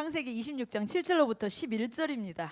창세기 26장 7절로부터 11절입니다.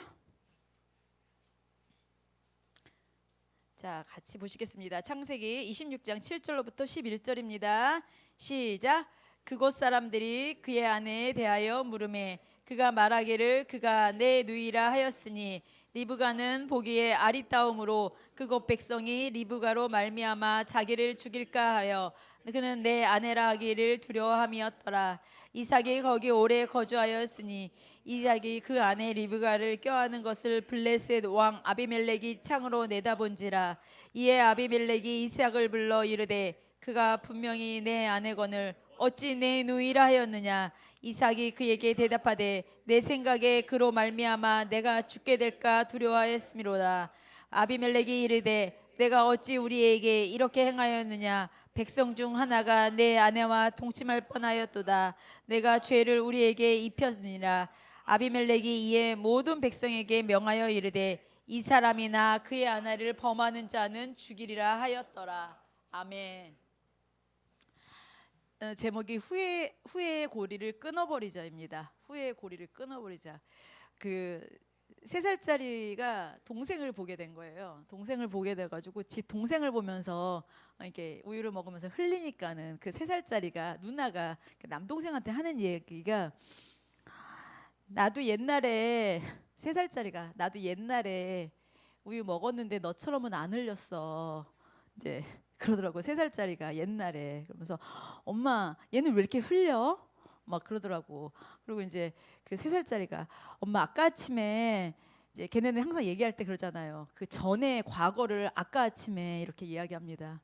자, 같이 보시겠습니다. 창세기 26장 7절로부터 11절입니다. 시작. 그곳 사람들이 그의 아내에 대하여 물으매 그가 말하기를 그가 내 누이라 하였으니 리브가는 보기에 아리따움으로 그곳 백성이 리브가로 말미암아 자기를 죽일까 하여 그는 내 아내라 하기를 두려워함이었더라. 이삭이 거기 오래 거주하였으니 이삭이 그 아내 리브가를 껴안은 것을 블레셋 왕 아비멜렉이 창으로 내다본지라. 이에 아비멜렉이 이삭을 불러 이르되 그가 분명히 내 아내거늘 어찌 내 누이라 하였느냐. 이삭이 그에게 대답하되 내 생각에 그로 말미암아 내가 죽게 될까 두려워하였음이로다. 아비멜렉이 이르되 내가 어찌 우리에게 이렇게 행하였느냐. 백성 중 하나가 내 아내와 동침할 뻔하였도다. 내가 죄를 우리에게 입혔느니라. 아비멜렉이 이에 모든 백성에게 명하여 이르되 이 사람이나 그의 아내를 범하는 자는 죽이리라 하였더라. 아멘. 제목이 후회의 고리를 끊어버리자입니다. 후회의 고리를 끊어버리자. 그 3살짜리가 동생을 보게 된 거예요. 동생을 보게 돼가지고 지 동생을 보면서 이렇게 우유를 먹으면서 흘리니까는 그 3살짜리가 누나가 남동생한테 하는 얘기가 나도 옛날에 3살짜리가 나도 옛날에 우유 먹었는데 너처럼은 안 흘렸어. 이제 그러더라고. 3살짜리가 옛날에 그러면서 엄마 얘는 왜 이렇게 흘려? 막 그러더라고. 그리고 이제 그 3살짜리가 엄마 아까 아침에 이제 걔네는 항상 얘기할 때 그러잖아요. 그 전에 과거를 아까 아침에 이렇게 이야기합니다.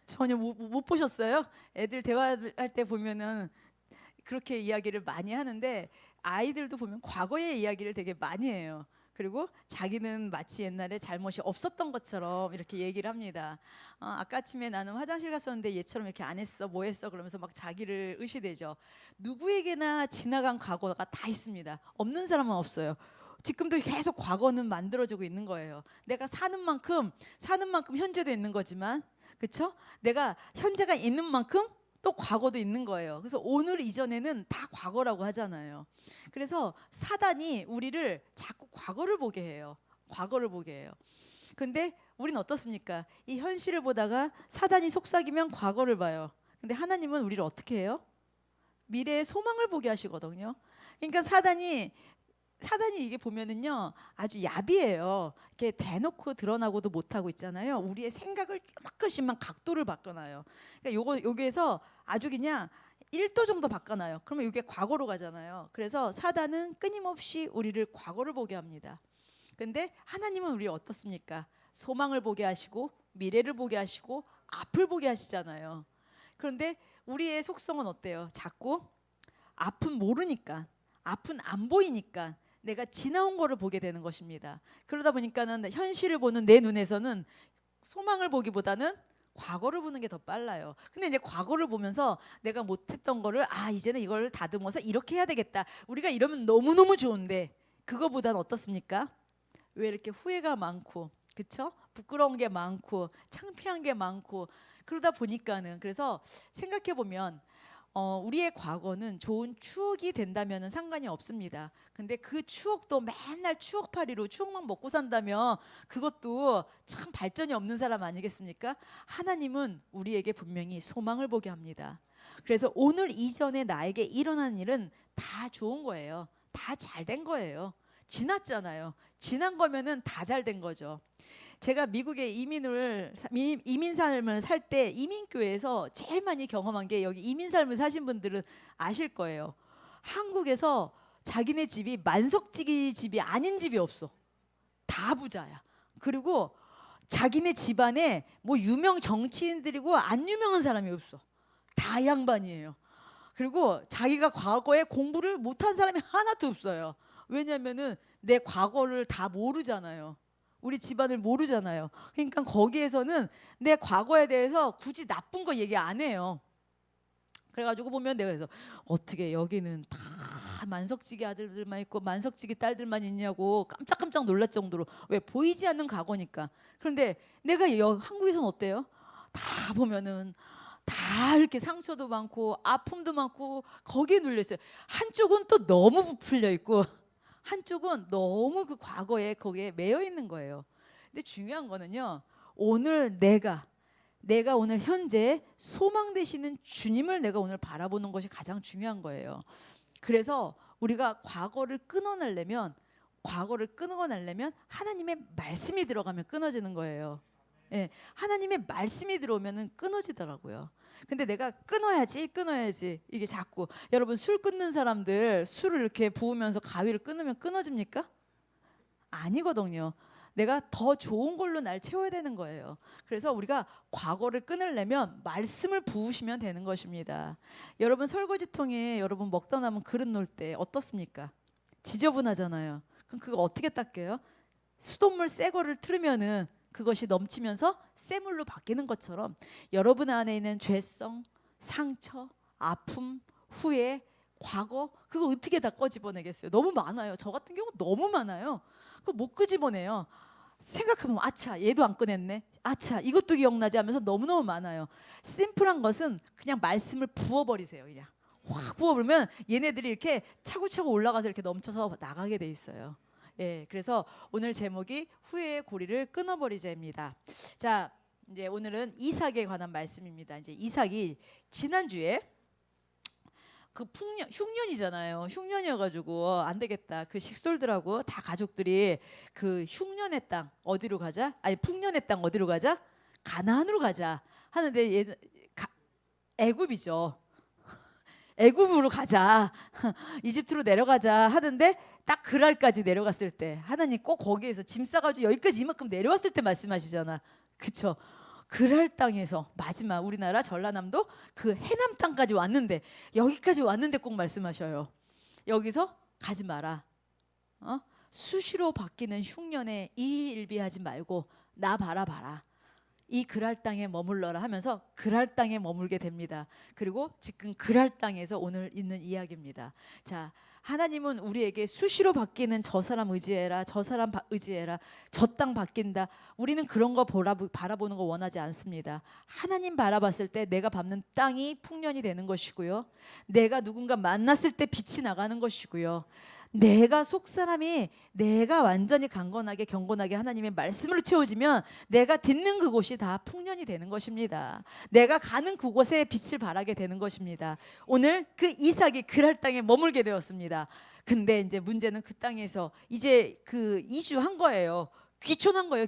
전혀 못 보셨어요? 애들 대화할 때 보면은 그렇게 이야기를 많이 하는데 아이들도 보면 과거의 이야기를 되게 많이 해요. 그리고 자기는 마치 옛날에 잘못이 없었던 것처럼 이렇게 얘기를 합니다. 아까 아침에 나는 화장실 갔었는데 얘처럼 이렇게 안 했어, 뭐 했어 그러면서 막 자기를 의시대죠. 누구에게나 지나간 과거가 다 있습니다. 없는 사람은 없어요. 지금도 계속 과거는 만들어지고 있는 거예요. 내가 사는 만큼 현재도 있는 거지만, 그렇죠? 내가 현재가 있는 만큼 또 과거도 있는 거예요. 그래서 오늘 이전에는 다 과거라고 하잖아요. 그래서 사단이 우리를 자꾸 과거를 보게 해요. 과거를 보게 해요. 근데 우리는 어떻습니까? 이 현실을 보다가 사단이 속삭이면 과거를 봐요. 근데 하나님은 우리를 어떻게 해요? 미래의 소망을 보게 하시거든요. 그러니까 사단이 이게 보면은요 아주 야비해요. 이렇게 대놓고 드러나고도 못하고 있잖아요. 우리의 생각을 조금씩만 각도를 바꿔놔요. 그러니까 여기에서 아주 그냥 1도 정도 바꿔놔요. 그러면 이게 과거로 가잖아요. 그래서 사단은 끊임없이 우리를 과거를 보게 합니다. 근데 하나님은 우리 어떻습니까? 소망을 보게 하시고 미래를 보게 하시고 앞을 보게 하시잖아요. 그런데 우리의 속성은 어때요? 자꾸 앞은 모르니까, 앞은 안 보이니까 내가 지나온 거를 보게 되는 것입니다. 그러다 보니까는 현실을 보는 내 눈에서는 소망을 보기보다는 과거를 보는 게 더 빨라요. 근데 이제 과거를 보면서 내가 못했던 거를 이제는 이걸 다듬어서 이렇게 해야 되겠다. 우리가 이러면 너무너무 좋은데 그거보다는 어떻습니까? 왜 이렇게 후회가 많고, 그쵸? 부끄러운 게 많고 창피한 게 많고 그러다 보니까는 그래서 생각해 보면 우리의 과거는 좋은 추억이 된다면 상관이 없습니다. 근데 그 추억도 맨날 추억팔이로 추억만 먹고 산다면 그것도 참 발전이 없는 사람 아니겠습니까? 하나님은 우리에게 분명히 소망을 보게 합니다. 그래서 오늘 이전에 나에게 일어난 일은 다 좋은 거예요. 다 잘 된 거예요. 지났잖아요. 지난 거면은 다 잘 된 거죠. 제가 미국에 이민 삶을 살 때 이민교회에서 제일 많이 경험한 게 여기 이민 삶을 사신 분들은 아실 거예요. 한국에서 자기네 집이 만석지기 집이 아닌 집이 없어. 다 부자야. 그리고 자기네 집안에 뭐 유명 정치인들이고 안 유명한 사람이 없어. 다 양반이에요. 그리고 자기가 과거에 공부를 못한 사람이 하나도 없어요. 왜냐면은 내 과거를 다 모르잖아요. 우리 집안을 모르잖아요. 그러니까 거기에서는 내 과거에 대해서 굳이 나쁜 거 얘기 안 해요. 그래가지고 보면 내가 그래서 어떻게 여기는 다 만석지기 아들들만 있고 만석지기 딸들만 있냐고 깜짝깜짝 놀랄 정도로, 왜 보이지 않는 과거니까. 그런데 내가 한국에서는 어때요? 다 보면은 다 이렇게 상처도 많고 아픔도 많고 거기에 눌려 있어요. 한쪽은 또 너무 부풀려 있고 한쪽은 너무 그 과거에 거기에 매여 있는 거예요. 근데 중요한 거는요. 오늘 내가 오늘 현재 소망 되시는 주님을 내가 오늘 바라보는 것이 가장 중요한 거예요. 그래서 우리가 과거를 끊어내려면 하나님의 말씀이 들어가면 끊어지는 거예요. 예, 하나님의 말씀이 들어오면은 끊어지더라고요. 근데 내가 끊어야지 이게 자꾸 여러분 술 끊는 사람들 술을 이렇게 부으면서 가위를 끊으면 끊어집니까? 아니거든요. 내가 더 좋은 걸로 날 채워야 되는 거예요. 그래서 우리가 과거를 끊으려면 말씀을 부으시면 되는 것입니다. 여러분 설거지통에 여러분 먹다 남은 그릇 놓을 때 어떻습니까? 지저분하잖아요. 그럼 그거 어떻게 닦여요? 수돗물 새 거를 틀으면은 그것이 넘치면서 쇠물로 바뀌는 것처럼 여러분 안에 있는 죄성, 상처, 아픔, 후회, 과거 그거 어떻게 다 꺼집어내겠어요? 너무 많아요. 저 같은 경우 너무 많아요. 그거 못 끄집어내요. 생각하면 아차 얘도 안 꺼냈네. 아차 이것도 기억나지 하면서 너무너무 많아요. 심플한 것은 그냥 말씀을 부어버리세요. 그냥 확 부어버리면 얘네들이 이렇게 차고차고 올라가서 이렇게 넘쳐서 나가게 돼 있어요. 예, 그래서 오늘 제목이 후회의 고리를 끊어버리자입니다. 자, 이제 오늘은 이삭에 관한 말씀입니다. 이제 이삭이 지난주에 그 흉년이잖아요. 흉년이어가지고 안 되겠다. 그 식솔들하고 다 가족들이 그 흉년의 땅 어디로 가자? 아니 풍년의 땅 어디로 가자? 가나안으로 가자 하는데 애굽이죠. 애굽으로 가자. 이집트로 내려가자 하는데 딱 그랄까지 내려갔을 때 하나님 꼭 거기에서 짐 싸가지고 여기까지 이만큼 내려왔을 때 말씀하시잖아. 그쵸? 그랄 땅에서 마지막 우리나라 전라남도 그 해남 땅까지 왔는데 여기까지 왔는데 꼭 말씀하셔요. 여기서 가지 마라. 수시로 바뀌는 흉년에 이 일비하지 말고 나 바라봐라. 이 그랄 땅에 머물러라 하면서 그랄 땅에 머물게 됩니다. 그리고 지금 그랄 땅에서 오늘 있는 이야기입니다. 자, 하나님은 우리에게 수시로 바뀌는 저 사람 의지해라, 저 사람 의지해라, 저 땅 바뀐다. 우리는 그런 거 바라보는 거 원하지 않습니다. 하나님 바라봤을 때 내가 밟는 땅이 풍년이 되는 것이고요. 내가 누군가 만났을 때 빛이 나가는 것이고요. 내가 속사람이 내가 완전히 경건하게 하나님의 말씀으로 채워지면 내가 듣는 그곳이 다 풍년이 되는 것입니다. 내가 가는 그곳에 빛을 발하게 되는 것입니다. 오늘 그 이삭이 그랄 땅에 머물게 되었습니다. 근데 이제 문제는 그 땅에서 이제 그 이주한 거예요. 귀촌한 거예요.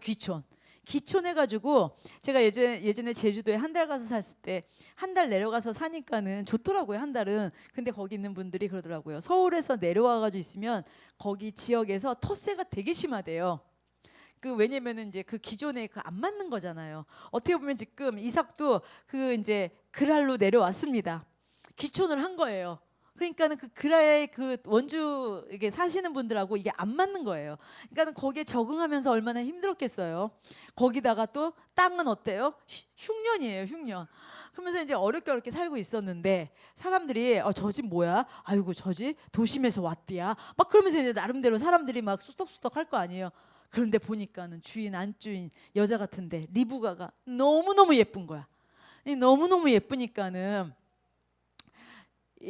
귀촌해가지고 제가 예전에 제주도에 한 달 가서 샀을 때 한 달 내려가서 사니까는 좋더라고요. 한 달은. 근데 거기 있는 분들이 그러더라고요. 서울에서 내려와가지고 있으면 거기 지역에서 텃세가 되게 심하대요. 그 왜냐면은 이제 그 기존에 그 안 맞는 거잖아요. 어떻게 보면 지금 이삭도 그 이제 그랄로 내려왔습니다. 귀촌을 한 거예요. 그러니까는 그 그랄의 그 원주에 사시는 분들하고 이게 안 맞는 거예요. 그러니까는 거기에 적응하면서 얼마나 힘들었겠어요. 거기다가 또 땅은 어때요? 흉년이에요, 흉년. 그러면서 이제 어렵게 살고 있었는데 사람들이 저 집 뭐야? 아이고 저 집 도심에서 왔디야. 막 그러면서 이제 나름대로 사람들이 막 수덕수덕 할 거 아니에요. 그런데 보니까는 주인 안주인 여자 같은데 리브가가 너무너무 예쁜 거야. 너무너무 예쁘니까는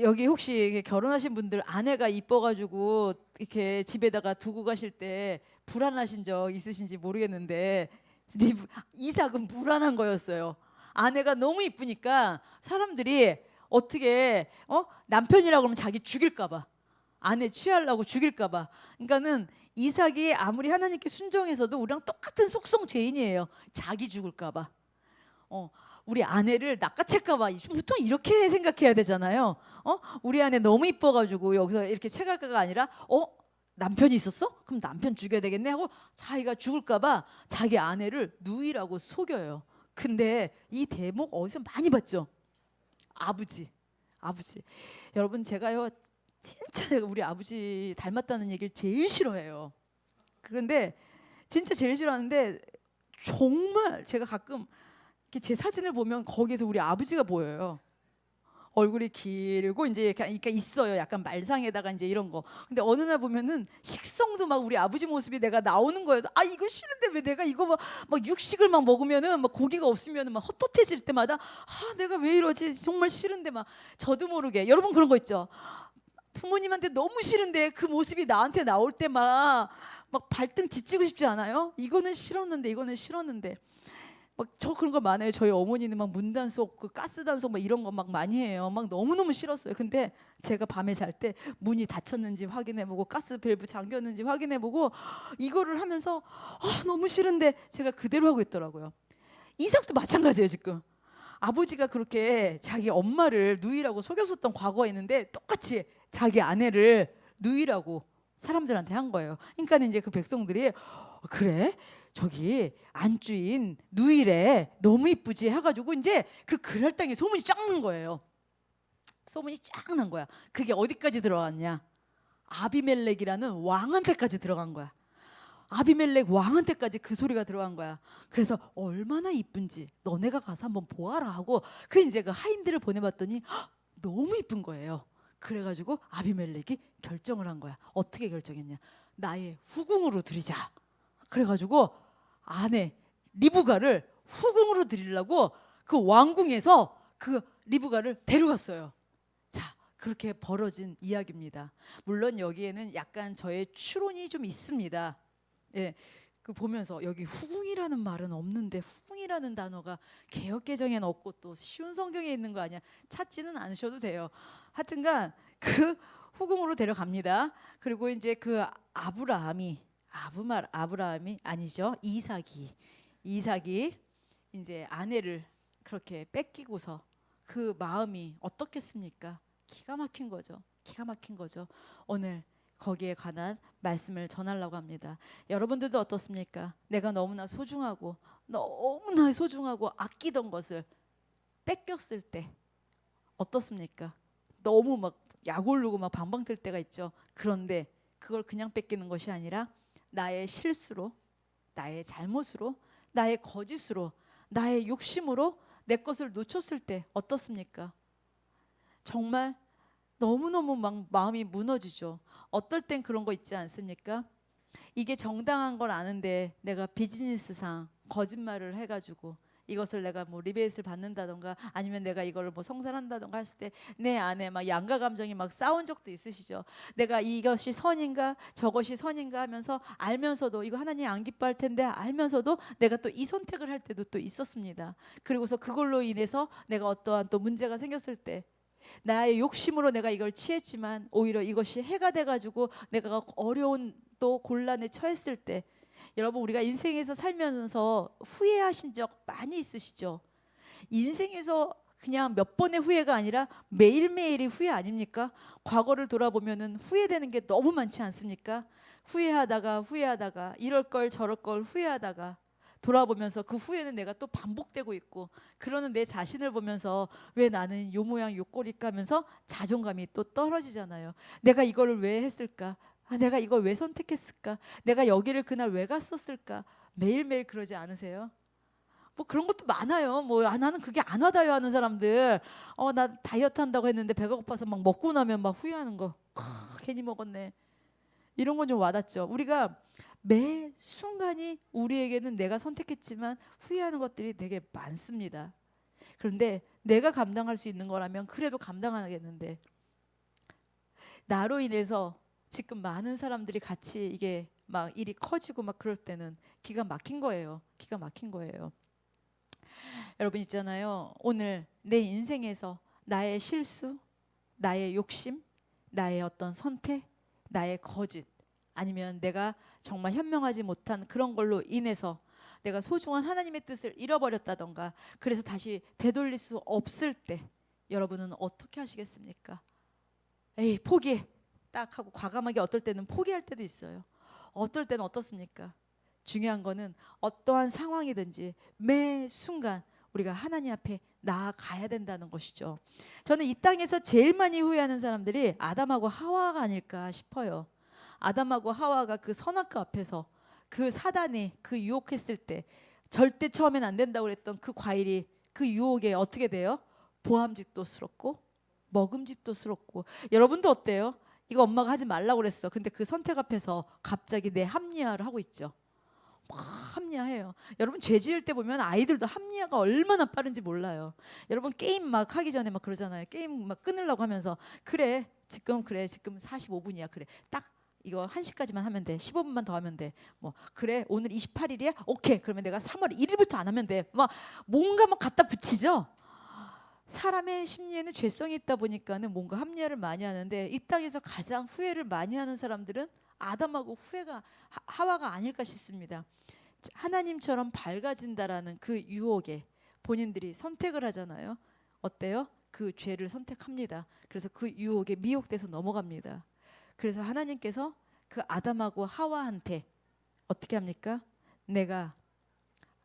여기 혹시 결혼하신 분들 아내가 이뻐가지고 이렇게 집에다가 두고 가실 때 불안하신 적 있으신지 모르겠는데 이삭은 불안한 거였어요. 아내가 너무 이쁘니까 사람들이 어떻게 남편이라고 그러면 자기 죽일까봐 아내 취하려고 죽일까봐. 그러니까는 이삭이 아무리 하나님께 순종해서도 우리랑 똑같은 속성 죄인이에요. 자기 죽을까봐. 우리 아내를 낚아챌까봐 보통 이렇게 생각해야 되잖아요. 우리 아내 너무 이뻐가지고 여기서 이렇게 채갈까가 아니라 남편이 있었어? 그럼 남편 죽여야 되겠네 하고 자기가 죽을까봐 자기 아내를 누이라고 속여요. 근데 이 대목 어디서 많이 봤죠? 아버지. 여러분 제가요 진짜 내가 우리 아버지 닮았다는 얘기를 제일 싫어해요. 그런데 진짜 제일 싫어하는데 정말 제가 가끔 제 사진을 보면 거기에서 우리 아버지가 보여요. 얼굴이 길고 이제 그러니까 있어요. 약간 말상에다가 이제 이런 거. 근데 어느 날 보면은 식성도 막 우리 아버지 모습이 내가 나오는 거예요. 아 이거 싫은데 왜 내가 이거 막 육식을 막 먹으면은 막 고기가 없으면은 막 헛헛해질 때마다 아 내가 왜 이러지 정말 싫은데 막 저도 모르게 여러분 그런 거 있죠. 부모님한테 너무 싫은데 그 모습이 나한테 나올 때 막 발등 지치고 싶지 않아요? 이거는 싫었는데 이거는 싫었는데 막 저 그런 거 많아요. 저희 어머니는 막 문단속, 그 가스단속 막 이런 거 막 많이 해요. 막 너무너무 싫었어요. 근데 제가 밤에 잘 때 문이 닫혔는지 확인해보고 가스 밸브 잠겼는지 확인해보고 이거를 하면서 아, 너무 싫은데 제가 그대로 하고 있더라고요. 이삭도 마찬가지예요 지금. 아버지가 그렇게 자기 엄마를 누이라고 속였었던 과거가 있는데 똑같이 자기 아내를 누이라고 사람들한테 한 거예요. 그러니까 이제 그 백성들이 그래? 저기 안주인 누이래 너무 이쁘지 해가지고 이제 그 그럴당에 소문이 쫙 난 거예요. 소문이 쫙 난 거야. 그게 어디까지 들어갔냐? 아비멜렉이라는 왕한테까지 들어간 거야. 아비멜렉 왕한테까지 그 소리가 들어간 거야. 그래서 얼마나 이쁜지 너네가 가서 한번 보아라 하고 그 이제 그 하인들을 보내봤더니 헉, 너무 이쁜 거예요. 그래가지고 아비멜렉이 결정을 한 거야. 어떻게 결정했냐? 나의 후궁으로 들이자. 그래가지고 아내 리브가를 후궁으로 드리려고 그 왕궁에서 그 리브가를 데려갔어요. 자, 그렇게 벌어진 이야기입니다. 물론 여기에는 약간 저의 추론이 좀 있습니다. 예, 그 보면서 여기 후궁이라는 말은 없는데 후궁이라는 단어가 개역개정에는 없고 또 쉬운 성경에 있는 거 아니야? 찾지는 않으셔도 돼요. 하여튼간 그 후궁으로 데려갑니다. 그리고 이제 그 아브라함이 아니죠. 이삭이 이제 아내를 그렇게 뺏기고서 그 마음이 어떻겠습니까? 기가 막힌 거죠. 기가 막힌 거죠. 오늘 거기에 관한 말씀을 전하려고 합니다. 여러분들도 어떻습니까? 내가 너무나 소중하고 아끼던 것을 뺏겼을 때 어떻습니까? 너무 막 약오르고 막 방방 뜰 때가 있죠. 그런데 그걸 그냥 뺏기는 것이 아니라 나의 실수로, 나의 잘못으로, 나의 거짓으로, 나의 욕심으로 내 것을 놓쳤을 때 어떻습니까? 정말 너무너무 막 마음이 무너지죠. 어떨 땐 그런 거 있지 않습니까? 이게 정당한 걸 아는데 내가 비즈니스상 거짓말을 해가지고 이것을 내가 뭐 리베이트를 받는다던가 아니면 내가 이걸 뭐 성사한다던가 했을 때 내 안에 막 양가 감정이 막 싸운 적도 있으시죠. 내가 이것이 선인가 저것이 선인가 하면서 알면서도 이거 하나님 안 기뻐할 텐데 알면서도 내가 또 이 선택을 할 때도 또 있었습니다. 그리고서 그걸로 인해서 내가 어떠한 또 문제가 생겼을 때 나의 욕심으로 내가 이걸 취했지만 오히려 이것이 해가 돼가지고 내가 어려운 또 곤란에 처했을 때 여러분 우리가 인생에서 살면서 후회하신 적 많이 있으시죠? 인생에서 그냥 몇 번의 후회가 아니라 매일매일이 후회 아닙니까? 과거를 돌아보면은 후회되는 게 너무 많지 않습니까? 후회하다가 이럴 걸 저럴 걸 후회하다가 돌아보면서 그 후회는 내가 또 반복되고 있고 그러는 내 자신을 보면서 왜 나는 요 모양 요 꼴일까 하면서 자존감이 또 떨어지잖아요. 내가 이거를 왜 했을까? 아, 내가 이걸 왜 선택했을까? 내가 여기를 그날 왜 갔었을까? 매일매일 그러지 않으세요? 뭐 그런 것도 많아요. 뭐 아, 나는 그게 안 와닿아요 하는 사람들. 나 다이어트 한다고 했는데 배가 고파서 막 먹고 나면 막 후회하는 거. 괜히 먹었네. 이런 건 좀 와닿죠. 우리가 매 순간이 우리에게는 내가 선택했지만 후회하는 것들이 되게 많습니다. 그런데 내가 감당할 수 있는 거라면 그래도 감당하겠는데 나로 인해서 지금 많은 사람들이 같이 이게 막 일이 커지고 막 그럴 때는 기가 막힌 거예요. 기가 막힌 거예요. 여러분 있잖아요. 오늘 내 인생에서 나의 실수, 나의 욕심, 나의 어떤 선택, 나의 거짓 아니면 내가 정말 현명하지 못한 그런 걸로 인해서 내가 소중한 하나님의 뜻을 잃어버렸다던가 그래서 다시 되돌릴 수 없을 때 여러분은 어떻게 하시겠습니까? 에이 포기해 딱 하고 과감하게 어떨 때는 포기할 때도 있어요. 어떨 때는 어떻습니까? 중요한 거는 어떠한 상황이든지 매 순간 우리가 하나님 앞에 나아가야 된다는 것이죠. 저는 이 땅에서 제일 많이 후회하는 사람들이 아담하고 하와가 아닐까 싶어요. 아담하고 하와가 그 선악과 앞에서 그 사단이 그 유혹했을 때 절대 처음엔 안 된다고 그랬던 그 과일이 그 유혹에 어떻게 돼요? 보암직도스럽고 먹음직도스럽고. 여러분도 어때요? 이거 엄마가 하지 말라고 그랬어. 근데 그 선택 앞에서 갑자기 내 합리화를 하고 있죠. 막 합리화해요. 여러분 죄 지을 때 보면 아이들도 합리화가 얼마나 빠른지 몰라요. 여러분 게임 막 하기 전에 막 그러잖아요. 게임 막 끊으려고 하면서 그래 지금 45분이야. 그래 딱 이거 1시까지만 하면 돼. 15분만 더 하면 돼. 뭐 그래 오늘 28일이야? 오케이. 그러면 내가 3월 1일부터 안 하면 돼. 막 뭔가 막 갖다 붙이죠. 사람의 심리에는 죄성이 있다 보니까는 뭔가 합리화를 많이 하는데 이 땅에서 가장 후회를 많이 하는 사람들은 아담하고 후회가 하와가 아닐까 싶습니다. 하나님처럼 밝아진다라는 그 유혹에 본인들이 선택을 하잖아요. 어때요? 그 죄를 선택합니다. 그래서 그 유혹에 미혹돼서 넘어갑니다. 그래서 하나님께서 그 아담하고 하와한테 어떻게 합니까? 내가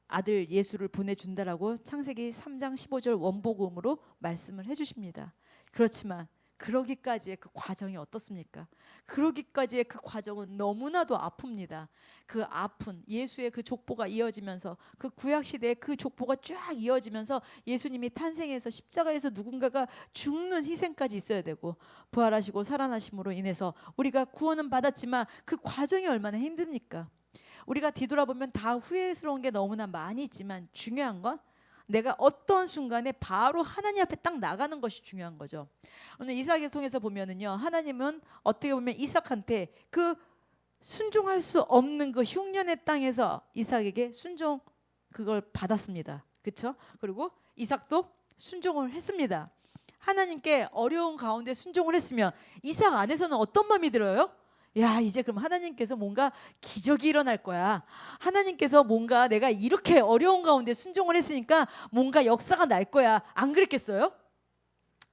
아들 예수를 보내준다라고 창세기 3장 15절 원복음으로 말씀을 해주십니다. 그렇지만 그러기까지의 그 과정이 어떻습니까? 그러기까지의 그 과정은 너무나도 아픕니다. 그 아픈 예수의 그 족보가 이어지면서 그 구약 시대의 그 족보가 쫙 이어지면서 예수님이 탄생해서 십자가에서 누군가가 죽는 희생까지 있어야 되고 부활하시고 살아나심으로 인해서 우리가 구원은 받았지만 그 과정이 얼마나 힘듭니까? 우리가 뒤돌아보면 다 후회스러운 게 너무나 많이 있지만 중요한 건 내가 어떤 순간에 바로 하나님 앞에 딱 나가는 것이 중요한 거죠. 오늘 이삭을 통해서 보면은요, 하나님은 어떻게 보면 이삭한테 그 순종할 수 없는 그 흉년의 땅에서 이삭에게 순종 그걸 받았습니다. 그렇죠? 그리고 이삭도 순종을 했습니다. 하나님께 어려운 가운데 순종을 했으면 이삭 안에서는 어떤 마음이 들어요? 야, 이제 그럼 하나님께서 뭔가 기적이 일어날 거야. 하나님께서 뭔가 내가 이렇게 어려운 가운데 순종을 했으니까 뭔가 역사가 날 거야. 안 그랬겠어요?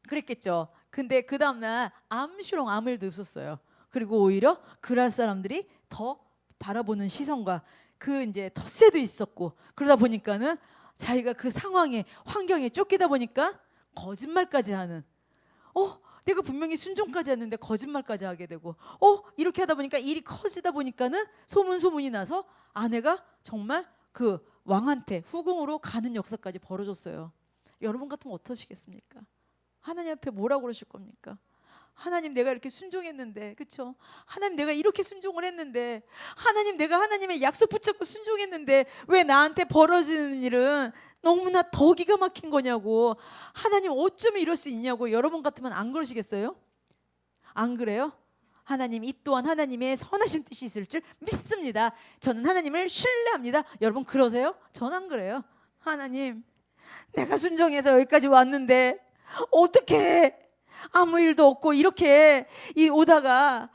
그랬겠죠. 근데 그 다음날 암시롱 아무 일도 없었어요. 그리고 오히려 그랄 사람들이 더 바라보는 시선과 그 이제 텃세도 있었고 그러다 보니까는 자기가 그 상황에 환경에 쫓기다 보니까 거짓말까지 하는 내가 분명히 순종까지 했는데 거짓말까지 하게 되고 이렇게 하다 보니까 일이 커지다 보니까는 소문이 나서 아내가 정말 그 왕한테 후궁으로 가는 역사까지 벌어졌어요. 여러분 같으면 어떠시겠습니까? 하나님 앞에 뭐라고 그러실 겁니까? 하나님 내가 이렇게 순종했는데 그렇죠? 하나님 내가 이렇게 순종을 했는데 하나님 내가 하나님의 약속 붙잡고 순종했는데 왜 나한테 벌어지는 일은 너무나 더 기가 막힌 거냐고 하나님 어쩌면 이럴 수 있냐고 여러분 같으면 안 그러시겠어요? 안 그래요? 하나님 이 또한 하나님의 선하신 뜻이 있을 줄 믿습니다. 저는 하나님을 신뢰합니다. 여러분 그러세요? 전 안 그래요. 하나님 내가 순종해서 여기까지 왔는데 어떻게 아무 일도 없고 이렇게 오다가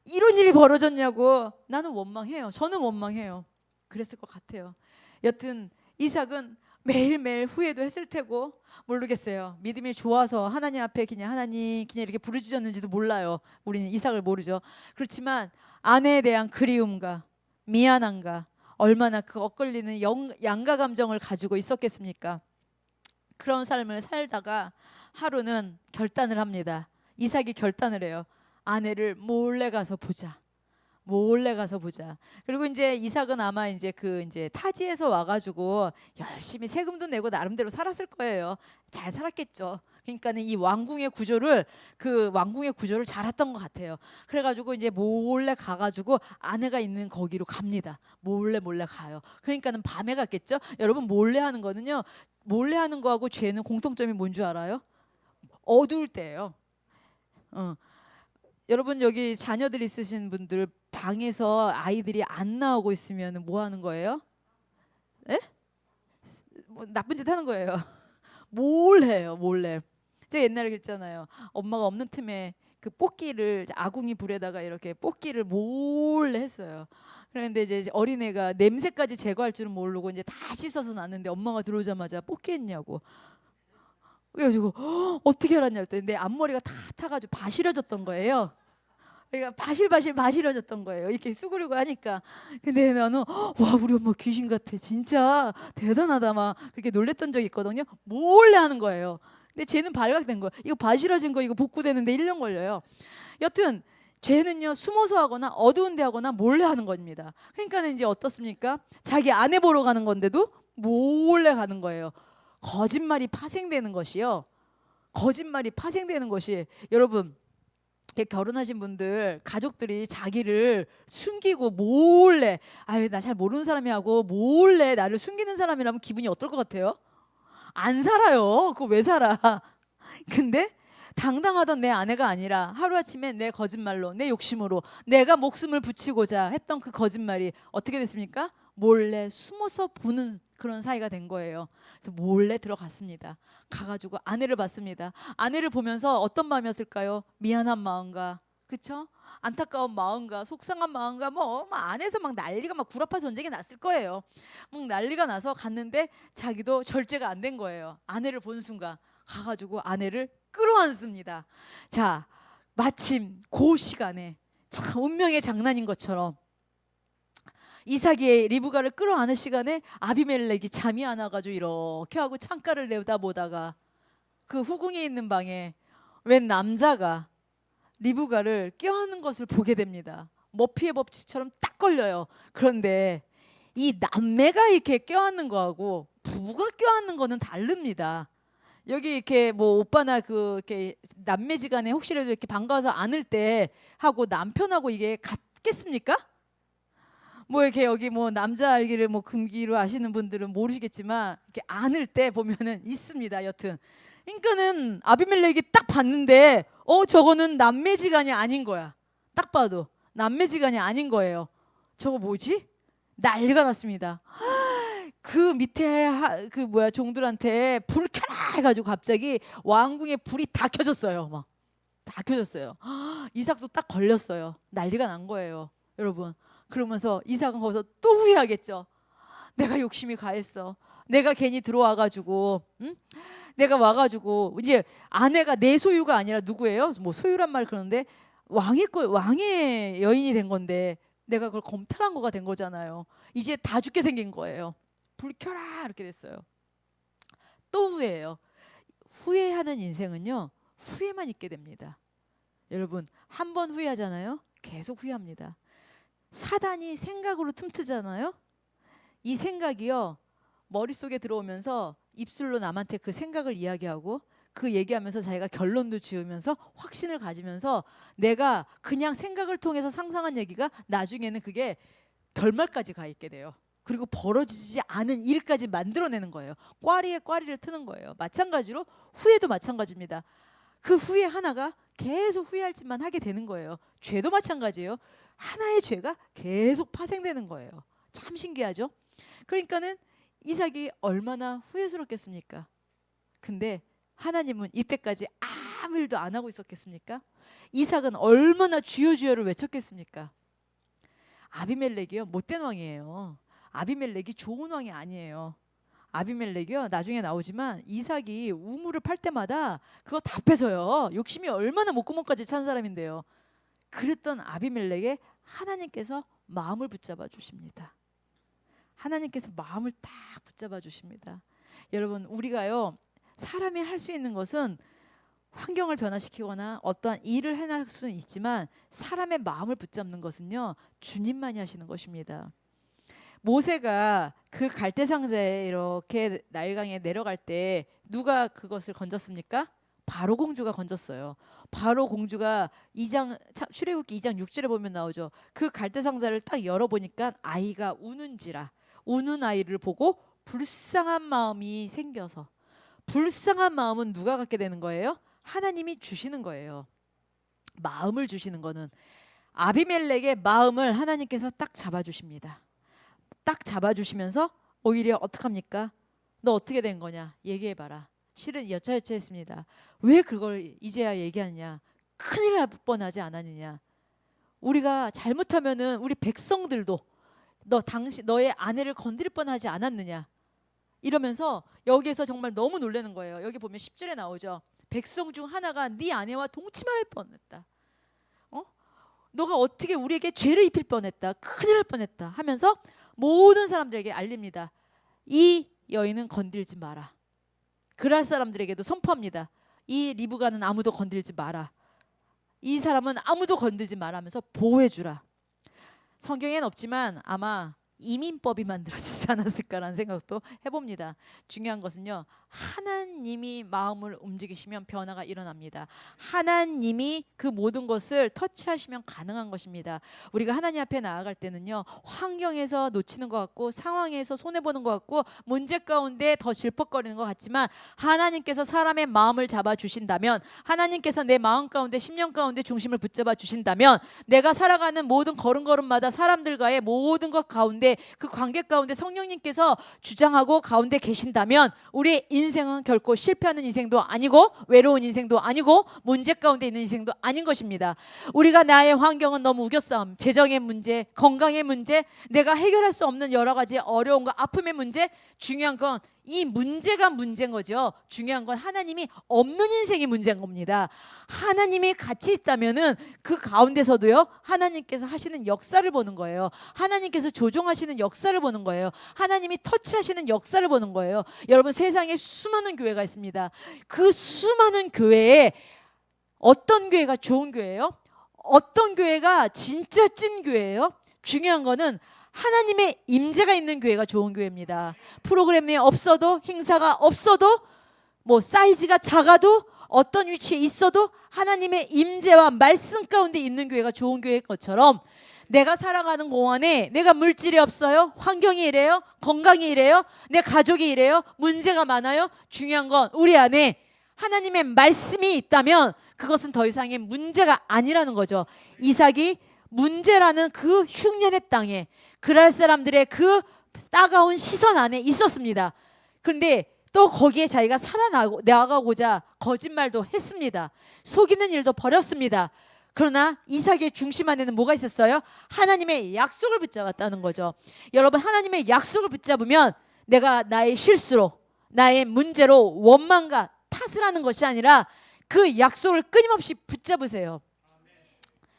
이런 일이 벌어졌냐고 나는 원망해요. 저는 원망해요. 그랬을 것 같아요. 여튼 이삭은 매일매일 후회도 했을 테고 모르겠어요. 믿음이 좋아서 하나님 앞에 그냥 이렇게 부르짖었는지도 몰라요. 우리는 이삭을 모르죠. 그렇지만 아내에 대한 그리움과 미안함과 얼마나 그 엇갈리는 양가 감정을 가지고 있었겠습니까? 그런 삶을 살다가 하루는 결단을 합니다. 이삭이 결단을 해요. 아내를 몰래 가서 보자. 그리고 이제 이삭은 아마 이제 타지에서 와가지고 열심히 세금도 내고 나름대로 살았을 거예요. 잘 살았겠죠. 그러니까는 이 왕궁의 구조를 잘 했던 것 같아요. 그래가지고 이제 몰래 가가지고 아내가 있는 거기로 갑니다. 몰래 가요. 그러니까는 밤에 갔겠죠. 여러분 몰래 하는 거는요. 몰래 하는 거하고 죄는 공통점이 뭔 줄 알아요? 어두울 때예요. 여러분 여기 자녀들 있으신 분들 방에서 아이들이 안 나오고 있으면 뭐 하는 거예요? 에? 뭐 나쁜 짓 하는 거예요. 몰래. 제가 옛날에 그랬잖아요. 엄마가 없는 틈에 그 뽑기를 아궁이 불에다가 이렇게 뽑기를 몰래 했어요. 그런데 이제 어린애가 냄새까지 제거할 줄은 모르고 이제 다 씻어서 놨는데 엄마가 들어오자마자 뽑기 했냐고. 그래가지고 어떻게 알았냐 했더니 내 앞머리가 다 타가지고 바시려졌던 거예요. 그러니까 바시려졌던 거예요. 이렇게 수그리고 하니까. 근데 나는 와 우리 엄마 귀신 같아. 진짜 대단하다 막 그렇게 놀랬던 적이 있거든요. 몰래 하는 거예요. 근데 쟤는 발각된 거예요. 이거 바시러진 거 이거 복구되는데 1년 걸려요. 여튼 죄는요 숨어서 하거나 어두운 데 하거나 몰래 하는 겁니다. 그러니까는 이제 어떻습니까? 자기 아내 보러 가는 건데도 몰래 가는 거예요. 거짓말이 파생되는 것이요. 거짓말이 파생되는 것이 여러분 결혼하신 분들 가족들이 자기를 숨기고 몰래 아유 나 잘 모르는 사람이 하고 몰래 나를 숨기는 사람이라면 기분이 어떨 것 같아요? 안 살아요. 그거 왜 살아? 근데 당당하던 내 아내가 아니라 하루아침에 내 거짓말로 내 욕심으로 내가 목숨을 붙이고자 했던 그 거짓말이 어떻게 됐습니까? 몰래 숨어서 보는 그런 사이가 된 거예요. 그래서 몰래 들어갔습니다. 가가지고 아내를 봤습니다. 아내를 보면서 어떤 마음이었을까요? 미안한 마음과 그쵸? 안타까운 마음과 속상한 마음과 막 안에서 막 난리가 막 구라파 전쟁이 났을 거예요. 막 난리가 나서 갔는데 자기도 절제가 안 된 거예요. 아내를 본 순간 가가지고 아내를 끌어안습니다. 자, 마침 그 시간에 참 운명의 장난인 것처럼 이삭이 리브가를 끌어안을 시간에 아비멜렉이 잠이 안 와가지고 이렇게 하고 창가를 내다보다가 그 후궁이 있는 방에 웬 남자가 리브가를 껴안는 것을 보게 됩니다. 머피의 법칙처럼 딱 걸려요. 그런데 이 남매가 이렇게 껴안는 거하고 부부가 껴안는 거는 다릅니다. 여기 이렇게 뭐 오빠나 그 이렇게 남매지간에 혹시라도 이렇게 반가워서 안을 때 하고 남편하고 이게 같겠습니까? 뭐 이렇게 여기 뭐 남자 알기를 뭐 금기로 아시는 분들은 모르시겠지만 이렇게 안을 때 보면은 있습니다. 여튼 그러니까는 아비멜렉이 딱 봤는데 저거는 남매지간이 아닌 거야. 딱 봐도 남매지간이 아닌 거예요. 저거 뭐지? 난리가 났습니다. 그 밑에 그 뭐야 종들한테 불 켜라 해가지고 갑자기 왕궁에 불이 다 켜졌어요. 막 다 켜졌어요. 이삭도 딱 걸렸어요. 난리가 난 거예요, 여러분. 그러면서 이삭은 거기서 또 후회하겠죠. 내가 욕심이 가했어. 내가 괜히 들어와가지고, 응? 내가 와가지고 이제 아내가 내 소유가 아니라 누구예요? 뭐 소유란 말 그러는데 왕의 여인이 된 건데 내가 그걸 검탈한 거가 된 거잖아요. 이제 다 죽게 생긴 거예요. 불 켜라 이렇게 됐어요. 또 후회해요. 후회하는 인생은요 후회만 있게 됩니다. 여러분 한 번 후회하잖아요. 계속 후회합니다. 사단이 생각으로 틈트잖아요. 이 생각이요 머릿속에 들어오면서 입술로 남한테 그 생각을 이야기하고 그 얘기하면서 자기가 결론도 지으면서 확신을 가지면서 내가 그냥 생각을 통해서 상상한 얘기가 나중에는 그게 결말까지 가 있게 돼요. 그리고 벌어지지 않은 일까지 만들어내는 거예요. 꽈리에 꽈리를 트는 거예요. 마찬가지로 후회도 마찬가지입니다. 그 후회 하나가 계속 후회할 짓만 하게 되는 거예요. 죄도 마찬가지예요. 하나의 죄가 계속 파생되는 거예요. 참 신기하죠? 그러니까는 이삭이 얼마나 후회스럽겠습니까? 근데 하나님은 이때까지 아무 일도 안 하고 있었겠습니까? 이삭은 얼마나 주여 주여를 외쳤겠습니까? 아비멜렉이요 못된 왕이에요. 아비멜렉이 좋은 왕이 아니에요. 아비멜렉이요 나중에 나오지만 이삭이 우물을 팔 때마다 그거 다 뺏어요. 욕심이 얼마나 목구멍까지 찬 사람인데요. 그랬던 아비멜렉에 하나님께서 마음을 붙잡아 주십니다. 하나님께서 마음을 딱 붙잡아 주십니다. 여러분 우리가요 사람이 할 수 있는 것은 환경을 변화시키거나 어떠한 일을 해낼 수는 있지만 사람의 마음을 붙잡는 것은요 주님만이 하시는 것입니다. 모세가 그 갈대상자에 이렇게 나일강에 내려갈 때 누가 그것을 건졌습니까? 바로 공주가 건졌어요. 바로 공주가 2장 출애굽기 2장 6절에 보면 나오죠. 그 갈대상자를 딱 열어보니까 아이가 우는지라 우는 아이를 보고 불쌍한 마음이 생겨서 불쌍한 마음은 누가 갖게 되는 거예요? 하나님이 주시는 거예요. 마음을 주시는 거는 아비멜렉의 마음을 하나님께서 딱 잡아주십니다. 딱 잡아주시면서 오히려 어떡합니까? 너 어떻게 된 거냐? 얘기해봐라. 실은 여차여차했습니다. 왜 그걸 이제야 얘기하느냐? 큰일 날 뻔하지 않았느냐? 우리가 잘못하면은 우리 백성들도 너의 아내를 건드릴 뻔하지 않았느냐? 이러면서 여기에서 정말 너무 놀라는 거예요. 여기 보면 10절에 나오죠. 백성 중 하나가 네 아내와 동침할 뻔했다. 너가 어떻게 우리에게 죄를 입힐 뻔했다. 큰일 날 뻔했다 하면서 모든 사람들에게 알립니다. 이 여인은 건들지 마라. 그랄 사람들에게도 선포합니다. 이 리브가는 아무도 건들지 마라. 이 사람은 아무도 건들지 마라 하면서 보호해 주라. 성경엔 없지만 아마 이민법이 만들어지지 않았을까라는 생각도 해봅니다. 중요한 것은요, 하나님이 마음을 움직이시면 변화가 일어납니다. 하나님이 그 모든 것을 터치하시면 가능한 것입니다. 우리가 하나님 앞에 나아갈 때는요, 환경에서 놓치는 것 같고 상황에서 손해보는 것 같고 문제 가운데 더 질퍽거리는 것 같지만, 하나님께서 사람의 마음을 잡아주신다면, 하나님께서 내 마음 가운데 심령 가운데 중심을 붙잡아 주신다면, 내가 살아가는 모든 걸음걸음마다 사람들과의 모든 것 가운데, 그 관계 가운데 성령님께서 주장하고 가운데 계신다면, 우리의 인생은 결코 실패하는 인생도 아니고 외로운 인생도 아니고 문제 가운데 있는 인생도 아닌 것입니다. 우리가 나의 환경은 너무 우겨싸움, 재정의 문제, 건강의 문제, 내가 해결할 수 없는 여러 가지 어려움과 아픔의 문제, 중요한 건 이 문제가 문제인 거죠. 중요한 건 하나님이 없는 인생이 문제인 겁니다. 하나님이 같이 있다면은 그 가운데서도요, 하나님께서 하시는 역사를 보는 거예요. 하나님께서 조종하시는 역사를 보는 거예요. 하나님이 터치하시는 역사를 보는 거예요. 여러분, 세상에 수많은 교회가 있습니다. 그 수많은 교회에 어떤 교회가 좋은 교회예요? 어떤 교회가 진짜 찐 교회예요? 중요한 거는 하나님의 임재가 있는 교회가 좋은 교회입니다. 프로그램이 없어도, 행사가 없어도, 뭐 사이즈가 작아도, 어떤 위치에 있어도 하나님의 임재와 말씀 가운데 있는 교회가 좋은 교회인 것처럼, 내가 살아가는 공간에 내가 물질이 없어요, 환경이 이래요, 건강이 이래요, 내 가족이 이래요, 문제가 많아요. 중요한 건 우리 안에 하나님의 말씀이 있다면 그것은 더 이상의 문제가 아니라는 거죠. 이삭이 문제라는 그 흉년의 땅에, 그랄 사람들의 그 따가운 시선 안에 있었습니다. 그런데 또 거기에 자기가 살아나가고자 거짓말도 했습니다. 속이는 일도 벌였습니다. 그러나 이삭의 중심 안에는 뭐가 있었어요? 하나님의 약속을 붙잡았다는 거죠. 여러분, 하나님의 약속을 붙잡으면 내가 나의 실수로, 나의 문제로 원망과 탓을 하는 것이 아니라 그 약속을 끊임없이 붙잡으세요.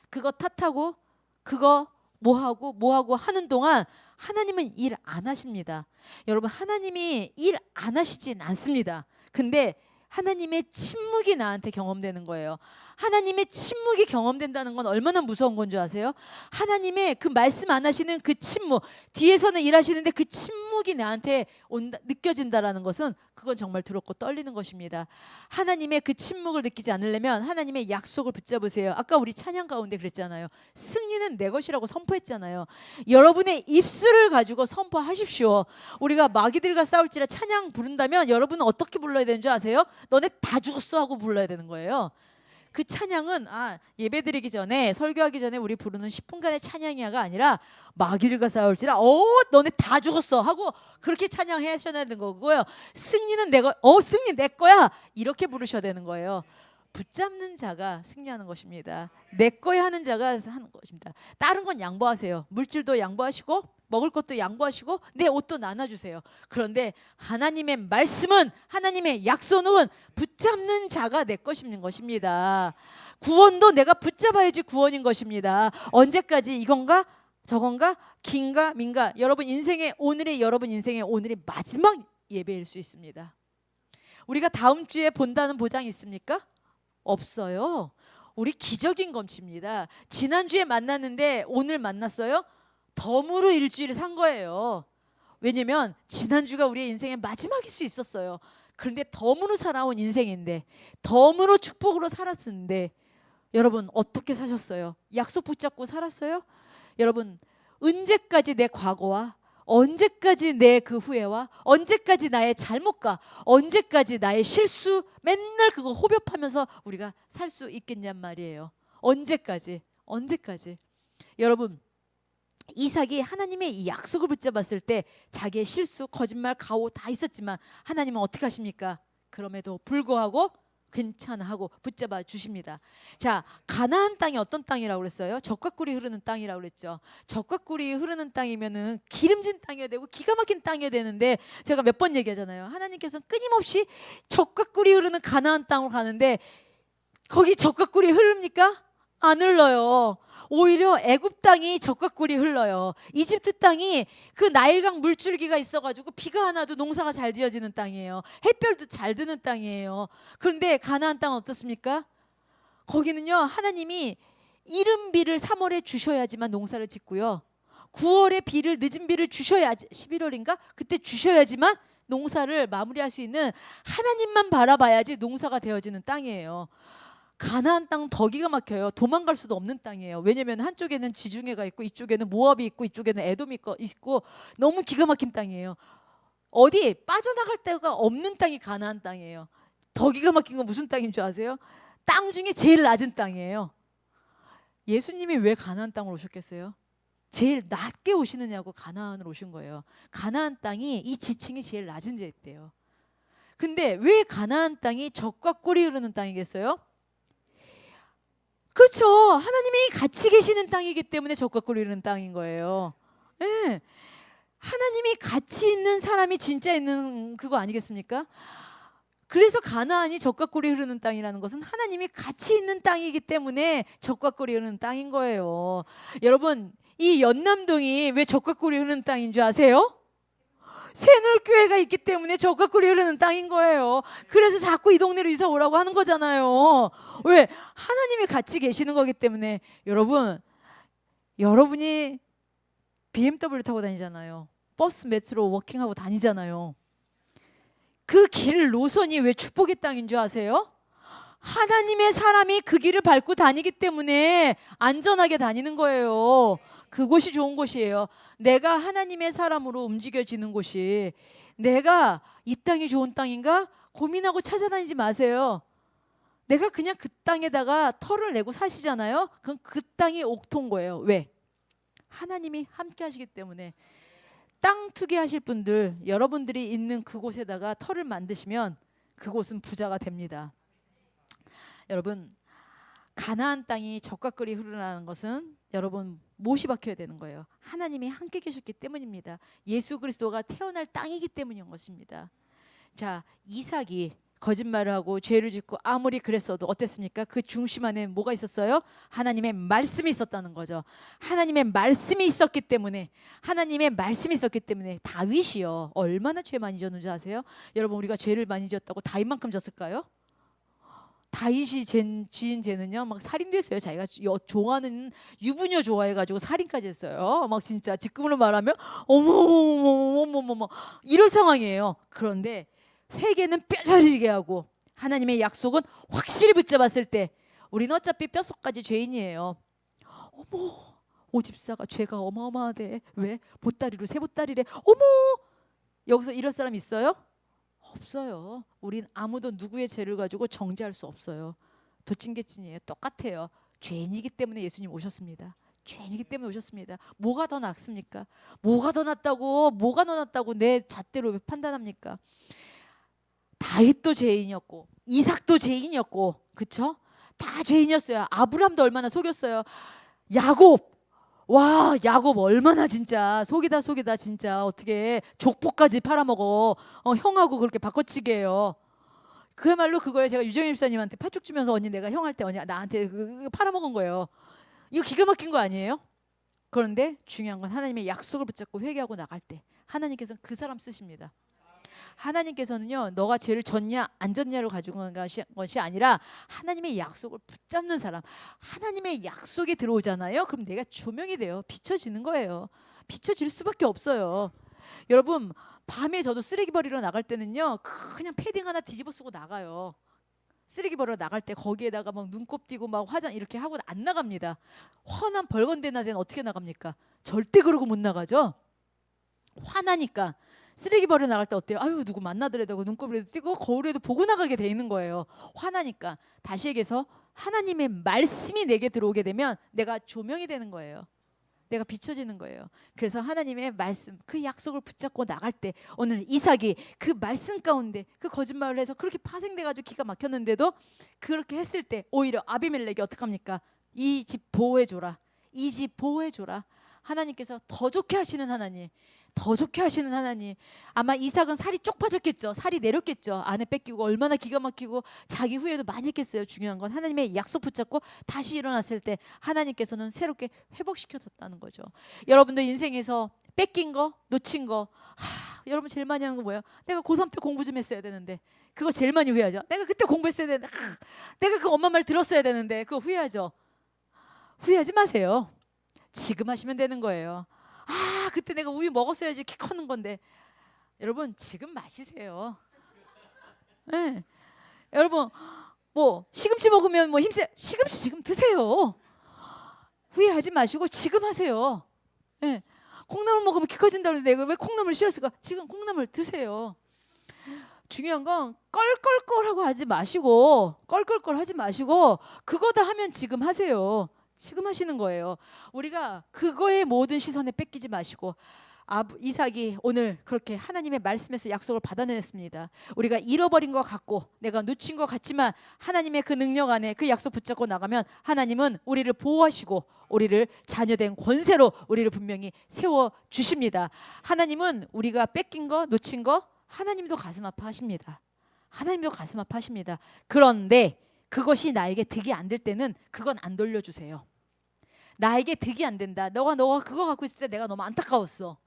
그거 탓하고 그거 뭐하고 하는 동안 하나님은 일 안 하십니다. 여러분, 하나님이 일 안 하시진 않습니다. 근데 하나님의 침묵이 나한테 경험되는 거예요. 하나님의 침묵이 경험된다는 건 얼마나 무서운 건 줄 아세요? 하나님의 그 말씀 안 하시는 그 침묵, 뒤에서는 일하시는데 그 침묵이 나한테 느껴진다라는 것은, 그건 정말 두렵고 떨리는 것입니다. 하나님의 그 침묵을 느끼지 않으려면 하나님의 약속을 붙잡으세요. 아까 우리 찬양 가운데 그랬잖아요. 승리는 내 것이라고 선포했잖아요. 여러분의 입술을 가지고 선포하십시오. 우리가 마귀들과 싸울지라 찬양 부른다면 여러분은 어떻게 불러야 되는 줄 아세요? 너네 다 죽었어 하고 불러야 되는 거예요. 그 찬양은 예배드리기 전에, 설교하기 전에 우리 부르는 10분간의 찬양이야가 아니라 마귀들과 싸울지라 너네 다 죽었어 하고 그렇게 찬양하셔야 되는 거고요. 승리는 승리 내 거야 이렇게 부르셔야 되는 거예요. 붙잡는 자가 승리하는 것입니다. 내 거야 하는 자가 하는 것입니다. 다른 건 양보하세요. 물질도 양보하시고 먹을 것도 양보하시고 내 옷도 나눠주세요. 그런데 하나님의 말씀은, 하나님의 약속은 붙잡는 자가 내 것인 것입니다. 구원도 내가 붙잡아야지 구원인 것입니다. 언제까지 이건가 저건가 긴가 민가, 여러분 인생의 오늘의 마지막 예배일 수 있습니다. 우리가 다음 주에 본다는 보장이 있습니까? 없어요. 우리 기적인 것입니다. 지난주에 만났는데 오늘 만났어요? 덤으로 일주일을 산 거예요. 왜냐면 지난주가 우리의 인생의 마지막일 수 있었어요. 그런데 덤으로 살아온 인생인데, 덤으로 축복으로 살았는데, 여러분 어떻게 사셨어요? 약속 붙잡고 살았어요? 여러분, 언제까지 내 과거와, 언제까지 내 그 후회와, 언제까지 나의 잘못과, 언제까지 나의 실수, 맨날 그거 호흡하면서 우리가 살 수 있겠냔 말이에요. 언제까지? 여러분, 이삭이 하나님의 이 약속을 붙잡았을 때 자기의 실수, 거짓말, 가오 다 있었지만 하나님은 어떻게 하십니까? 그럼에도 불구하고 괜찮아 하고 붙잡아 주십니다. 자, 가나안 땅이 어떤 땅이라고 그랬어요? 젖과 꿀이 흐르는 땅이라고 그랬죠. 젖과 꿀이 흐르는 땅이면은 기름진 땅이어야 되고 기가 막힌 땅이어야 되는데, 제가 몇 번 얘기하잖아요. 하나님께서는 끊임없이 젖과 꿀이 흐르는 가나안 땅으로 가는데 거기 젖과 꿀이 흐릅니까? 안 흘러요. 오히려 애굽 땅이 젖과 꿀이 흘러요. 이집트 땅이 그 나일강 물줄기가 있어가지고 비가 안 와도 농사가 잘 지어지는 땅이에요. 햇볕도 잘 드는 땅이에요. 그런데 가나안 땅은 어떻습니까? 거기는요, 하나님이 이른 비를 3월에 주셔야지만 농사를 짓고요, 9월에 비를 늦은 비를 주셔야지 11월인가? 그때 주셔야지만 농사를 마무리할 수 있는 하나님만 바라봐야지 농사가 되어지는 땅이에요. 가나안 땅 더 기가 막혀요. 도망갈 수도 없는 땅이에요. 왜냐면 한쪽에는 지중해가 있고 이쪽에는 모압이 있고 이쪽에는 에돔이 있고 너무 기가 막힌 땅이에요. 어디 빠져나갈 데가 없는 땅이 가나안 땅이에요. 더 기가 막힌 건 무슨 땅인 줄 아세요? 땅 중에 제일 낮은 땅이에요. 예수님이 왜 가나안 땅으로 오셨겠어요? 제일 낮게 오시느냐고 가나안으로 오신 거예요. 가나안 땅이 이 지층이 제일 낮은 데였대요. 근데 왜 가나안 땅이 젖과 꿀이 흐르는 땅이겠어요? 그렇죠. 하나님이 같이 계시는 땅이기 때문에 젖과 꿀이 흐르는 땅인 거예요. 네. 하나님이 같이 있는 사람이 진짜 있는 그거 아니겠습니까? 그래서 가나안이 젖과 꿀이 흐르는 땅이라는 것은 하나님이 같이 있는 땅이기 때문에 젖과 꿀이 흐르는 땅인 거예요. 여러분, 이 연남동이 왜 젖과 꿀이 흐르는 땅인 줄 아세요? 새누리교회가 있기 때문에 젖과 꿀이 흐르는 땅인 거예요. 그래서 자꾸 이 동네로 이사 오라고 하는 거잖아요. 왜? 하나님이 같이 계시는 거기 때문에. 여러분이 BMW 타고 다니잖아요. 버스, 메트로, 워킹하고 다니잖아요. 그 길 노선이 왜 축복의 땅인 줄 아세요? 하나님의 사람이 그 길을 밟고 다니기 때문에 안전하게 다니는 거예요. 그곳이 좋은 곳이에요. 내가 하나님의 사람으로 움직여지는 곳이, 내가 이 땅이 좋은 땅인가 고민하고 찾아다니지 마세요. 내가 그냥 그 땅에다가 터를 내고 사시잖아요. 그럼 그 땅이 옥토인 거예요. 왜? 하나님이 함께 하시기 때문에. 땅 투기하실 분들, 여러분들이 있는 그곳에다가 터를 만드시면 그곳은 부자가 됩니다. 여러분, 가나안 땅이 젖과 꿀이 흐르는 것은 여러분 못이 박혀야 되는 거예요. 하나님이 함께 계셨기 때문입니다. 예수 그리스도가 태어날 땅이기 때문인 것입니다. 자, 이삭이 거짓말을 하고 죄를 짓고 아무리 그랬어도 어땠습니까? 그 중심 안에 뭐가 있었어요? 하나님의 말씀이 있었다는 거죠. 하나님의 말씀이 있었기 때문에, 하나님의 말씀이 있었기 때문에 다윗이요, 얼마나 죄 많이 졌는지 아세요? 여러분, 우리가 죄를 많이 지었다고 다윗만큼 졌을까요? 다윗이 지은 죄는요, 막 살인도 했어요. 자기가 좋아하는 유부녀 좋아해가지고 살인까지 했어요. 막 진짜 지금으로 말하면 어머머머머머머머 이럴 상황이에요. 그런데 회개는 뼈저리게 하고 하나님의 약속은 확실히 붙잡았을 때, 우리는 어차피 뼛속까지 죄인이에요. 어머, 오집사가 죄가 어마어마하대. 왜? 보따리로 새 보따리래. 어머, 여기서 이럴 사람 있어요? 없어요. 우린 아무도 누구의 죄를 가지고 정죄할 수 없어요. 도찐개찐이에요. 똑같아요. 죄인이기 때문에 예수님 오셨습니다. 죄인이기 때문에 오셨습니다. 뭐가 더 낫습니까? 뭐가 더 낫다고 내 잣대로 왜 판단합니까? 다윗도 죄인이었고 이삭도 죄인이었고, 그쵸? 다 죄인이었어요. 아브람도 얼마나 속였어요. 야곱, 와, 야곱 얼마나 진짜 속이다 진짜. 어떻게 족보까지 팔아먹어. 형하고 그렇게 바꿔치기 해요. 그야말로 그거에 제가 유정임 집사님한테 팥죽 주면서, 언니 내가 형 할 때 언니 나한테 그거 팔아먹은 거예요. 이거 기가 막힌 거 아니에요? 그런데 중요한 건 하나님의 약속을 붙잡고 회개하고 나갈 때 하나님께서는 그 사람 쓰십니다. 하나님께서는요, 너가 죄를 졌냐 안 졌냐를 가지고 간 것이 아니라 하나님의 약속을 붙잡는 사람, 하나님의 약속이 들어오잖아요. 그럼 내가 조명이 돼요. 비춰지는 거예요. 비춰질 수밖에 없어요. 여러분, 밤에 저도 쓰레기 버리러 나갈 때는요, 그냥 패딩 하나 뒤집어 쓰고 나가요. 쓰레기 버리러 나갈 때 거기에다가 막 눈곱 띄고 막 화장 이렇게 하고 안 나갑니다. 환한 벌건대 낮에는 어떻게 나갑니까? 절대 그러고 못 나가죠. 화나니까. 쓰레기 버리러 나갈 때 어때요? 아유, 누구 만나더라도 눈곱이라도 띄고 거울에도 보고 나가게 돼 있는 거예요. 화나니까. 다시 얘기해서 하나님의 말씀이 내게 들어오게 되면 내가 조명이 되는 거예요. 내가 비춰지는 거예요. 그래서 하나님의 말씀, 그 약속을 붙잡고 나갈 때, 오늘 이삭이 그 말씀 가운데 그 거짓말을 해서 그렇게 파생돼가지고 기가 막혔는데도 그렇게 했을 때 오히려 아비멜렉이 어떡합니까? 이 집 보호해줘라. 이 집 보호해줘라. 하나님께서 더 좋게 하시는 하나님, 더 좋게 하시는 하나님. 아마 이삭은 살이 쪽 빠졌겠죠. 살이 내렸겠죠. 아내 뺏기고 얼마나 기가 막히고 자기 후회도 많이 했겠어요. 중요한 건 하나님의 약속 붙잡고 다시 일어났을 때 하나님께서는 새롭게 회복시켜줬다는 거죠. 여러분들 인생에서 뺏긴 거, 놓친 거, 여러분 제일 많이 하는 거 뭐예요? 내가 고3 때 공부 좀 했어야 되는데. 그거 제일 많이 후회하죠. 내가 그때 공부했어야 되는데, 내가 그 엄마 말 들었어야 되는데. 그거 후회하죠. 후회하지 마세요. 지금 하시면 되는 거예요. 아, 그때 내가 우유 먹었어야지 키 컸는 건데. 여러분 지금 마시세요. 네. 여러분 뭐 시금치 먹으면 뭐 힘세, 시금치 지금 드세요. 후회하지 마시고 지금 하세요. 네. 콩나물 먹으면 키 커진다고 그러는데 내가 왜 콩나물 싫었을까? 지금 콩나물 드세요. 중요한 건 껄껄껄하고 하지 마시고, 껄껄껄 하지 마시고, 그거 다 하면 지금 하세요. 지금 하시는 거예요. 우리가 그거의 모든 시선에 뺏기지 마시고, 이삭이 오늘 그렇게 하나님의 말씀에서 약속을 받아냈습니다. 우리가 잃어버린 것 같고 내가 놓친 것 같지만 하나님의 그 능력 안에 그 약속 붙잡고 나가면 하나님은 우리를 보호하시고 우리를 자녀된 권세로 우리를 분명히 세워주십니다. 하나님은 우리가 뺏긴 거, 놓친 거 하나님도 가슴 아파하십니다. 하나님도 가슴 아파하십니다. 그런데 그것이 나에게 득이 안 될 때는 그건 안 돌려주세요. 나에게 득이 안 된다. 너가 그거 갖고 있을 때 내가 너무 안타까웠어.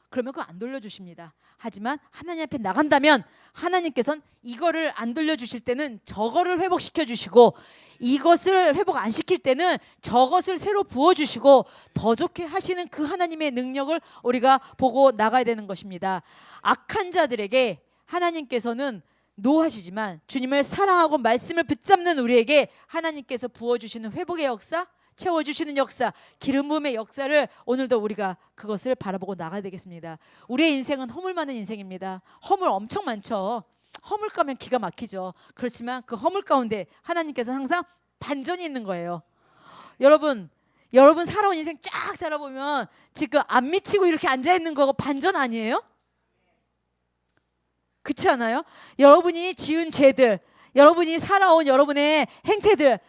그러면 그거 안 돌려주십니다. 하지만 하나님 앞에 나간다면 하나님께서는 이거를 안 돌려주실 때는 저거를 회복시켜 주시고, 이것을 회복 안 시킬 때는 저것을 새로 부어주시고 더 좋게 하시는 그 하나님의 능력을 우리가 보고 나가야 되는 것입니다. 악한 자들에게 하나님께서는 노하시지만 주님을 사랑하고 말씀을 붙잡는 우리에게 하나님께서 부어주시는 회복의 역사, 채워주시는 역사, 기름 부음의 역사를 오늘도 우리가 그것을 바라보고 나가야 되겠습니다. 우리의 인생은 허물 많은 인생입니다. 허물 엄청 많죠. 허물 가면 기가 막히죠. 그렇지만 그 허물 가운데 하나님께서 항상 반전이 있는 거예요. 여러분 살아온 인생 쫙 달아보면 지금 안 미치고 이렇게 앉아있는 거고 반전 아니에요? 그렇지 않아요? 여러분이 지은 죄들, 여러분이 살아온 여러분의 행태들,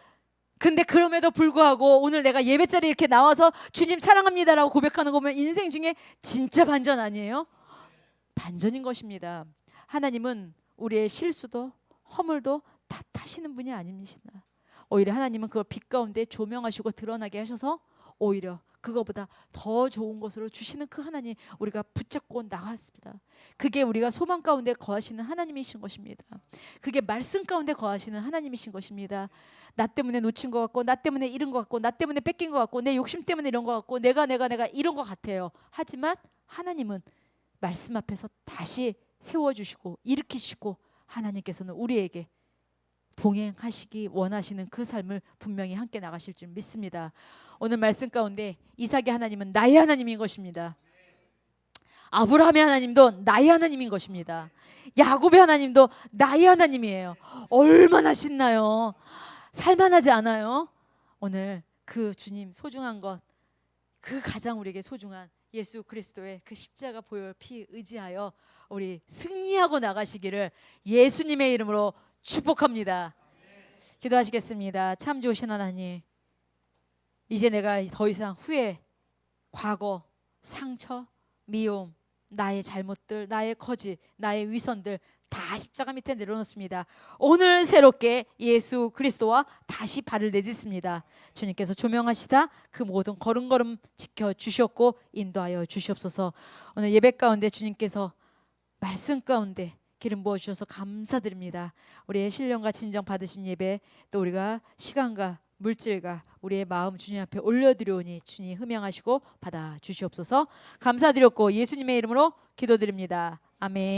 근데 그럼에도 불구하고 오늘 내가 예배 자리에 이렇게 나와서 주님 사랑합니다라고 고백하는 거 보면 인생 중에 진짜 반전 아니에요? 반전인 것입니다. 하나님은 우리의 실수도 허물도 탓하시는 분이 아닙니다. 오히려 하나님은 그걸 빛 가운데 조명하시고 드러나게 하셔서 오히려 그거보다 더 좋은 것으로 주시는 그 하나님 우리가 붙잡고 나갔습니다. 그게 우리가 소망 가운데 거하시는 하나님이신 것입니다. 그게 말씀 가운데 거하시는 하나님이신 것입니다. 나 때문에 놓친 것 같고, 나 때문에 잃은 것 같고, 나 때문에 뺏긴 것 같고, 내 욕심 때문에 이런 것 같고, 내가 이런 것 같아요. 하지만 하나님은 말씀 앞에서 다시 세워주시고 일으키시고 하나님께서는 우리에게 동행하시기 원하시는 그 삶을 분명히 함께 나가실 줄 믿습니다. 오늘 말씀 가운데 이삭의 하나님은 나의 하나님인 것입니다. 아브라함의 하나님도 나의 하나님인 것입니다. 야곱의 하나님도 나의 하나님이에요. 얼마나 신나요? 살만하지 않아요? 오늘 그 주님 소중한 것, 그 가장 우리에게 소중한 예수 그리스도의 그 십자가 보혈 피 의지하여 우리 승리하고 나가시기를 예수님의 이름으로 축복합니다. 기도하시겠습니다. 참 좋으신 하나님, 이제 내가 더 이상 후회, 과거, 상처, 미움, 나의 잘못들, 나의 거짓, 나의 위선들 다 십자가 밑에 내려놓습니다. 오늘 새롭게 예수 그리스도와 다시 발을 내딛습니다. 주님께서 조명하시다 그 모든 걸음걸음 지켜주셨고 인도하여 주시옵소서. 오늘 예배 가운데 주님께서 말씀 가운데 기름 부어주셔서 감사드립니다. 우리의 신령과 진정 받으신 예배, 또 우리가 시간과 물질과 우리의 마음 주님 앞에 올려드려오니 주님 흠양하시고 받아주시옵소서. 감사드렸고 예수님의 이름으로 기도드립니다. 아멘.